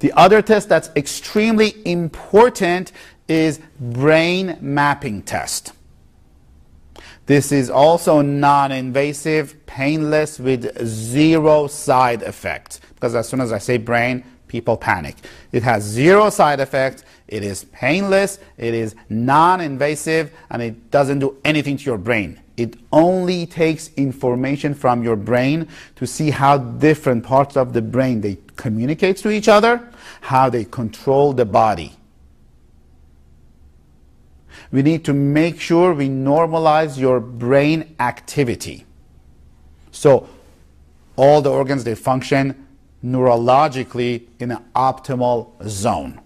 The other test that's extremely important is brain mapping test. This is also non-invasive, painless, with zero side effects. Because as soon as I say brain, people panic. It has zero side effects, it is painless, it is non-invasive, and it doesn't do anything to your brain. It only takes information from your brain to see how different parts of the brain they communicate to each other, how they control the body. We need to make sure we normalize your brain activity. So all the organs, they function neurologically in an optimal zone.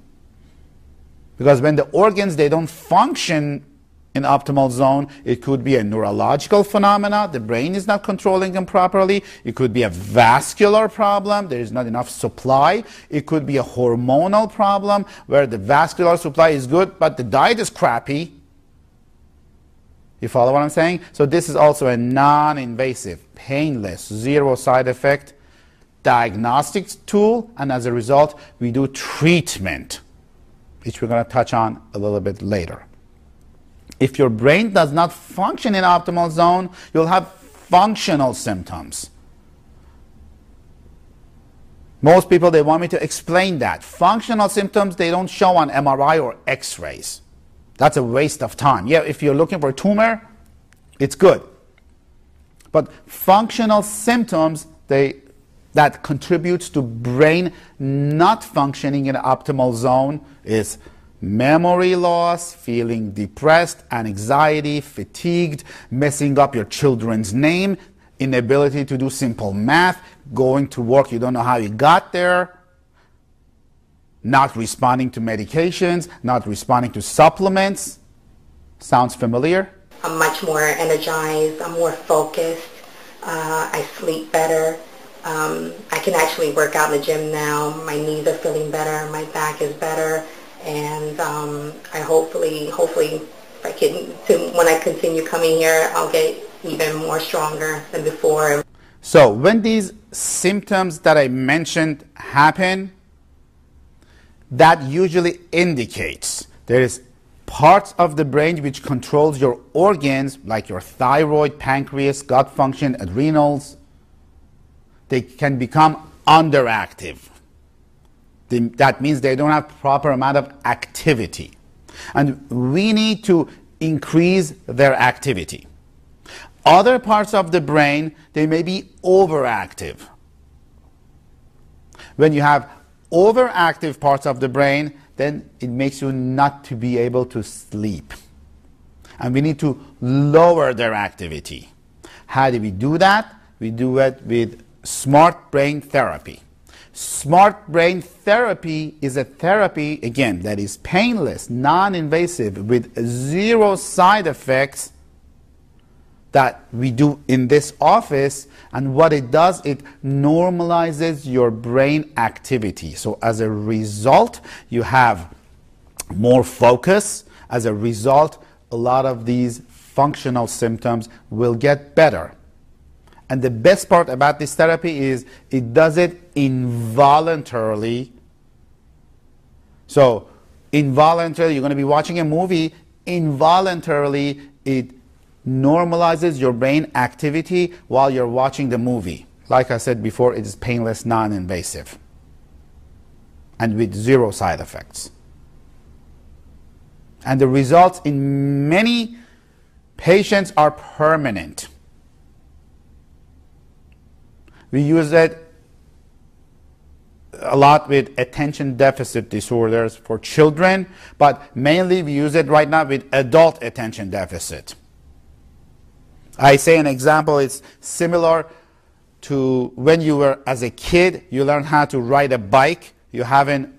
Because when the organs, they don't function in optimal zone, it could be a neurological phenomena, the brain is not controlling them properly. It could be a vascular problem, there is not enough supply. It could be a hormonal problem where the vascular supply is good, but the diet is crappy. You follow what I'm saying? So this is also a non-invasive, painless, zero side effect diagnostic tool, and as a result, we do treatment, which we're going to touch on a little bit later. If your brain does not function in optimal zone, you'll have functional symptoms. Most people, they want me to explain that. Functional symptoms, they don't show on MRI or X-rays. That's a waste of time. Yeah, if you're looking for a tumor, it's good. But functional symptoms, that contributes to brain not functioning in optimal zone is memory loss, feeling depressed, anxiety, fatigued, messing up your children's name, inability to do simple math, going to work, you don't know how you got there, not responding to medications, not responding to supplements. Sounds familiar? I'm much more energized, I'm more focused, I sleep better. I can actually work out in the gym now. My knees are feeling better, my back is better, and I hopefully if I can, when I continue coming here, I'll get even more stronger than before. So when these symptoms that I mentioned happen, that usually indicates there is parts of the brain which controls your organs, like your thyroid, pancreas, gut function, adrenals, they can become underactive. That means they don't have proper amount of activity. And we need to increase their activity. Other parts of the brain, they may be overactive. When you have overactive parts of the brain, then it makes you not to be able to sleep. And we need to lower their activity. How do we do that? We do it with smart brain therapy. Smart brain therapy is a therapy, again, that is painless, non-invasive, with zero side effects that we do in this office. And what it does, it normalizes your brain activity. So as a result, you have more focus. As a result, a lot of these functional symptoms will get better. And the best part about this therapy is it does it involuntarily. So involuntarily, you're going to be watching a movie, involuntarily it normalizes your brain activity while you're watching the movie. Like I said before, it is painless, non-invasive, and with zero side effects. And the results in many patients are permanent. We use it a lot with attention deficit disorders for children, but mainly we use it right now with adult attention deficit. I say an example, it's similar to when you were as a kid, you learned how to ride a bike. You haven't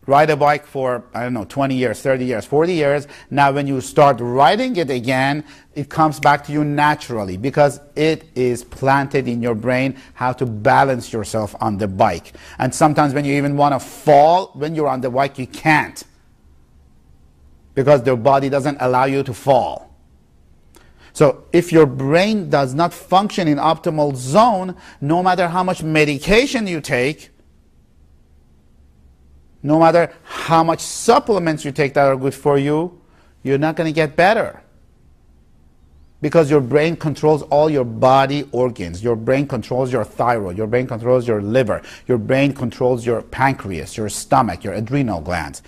ride a bike for, I don't know, 20 years, 30 years, 40 years. Now when you start riding it again, it comes back to you naturally because it is planted in your brain how to balance yourself on the bike. And sometimes when you even want to fall, when you're on the bike, you can't because your body doesn't allow you to fall. So if your brain does not function in optimal zone, no matter how much medication you take, no matter how much supplements you take that are good for you, you're not going to get better. Because your brain controls all your body organs. Your brain controls your thyroid. Your brain controls your liver. Your brain controls your pancreas, your stomach, your adrenal glands.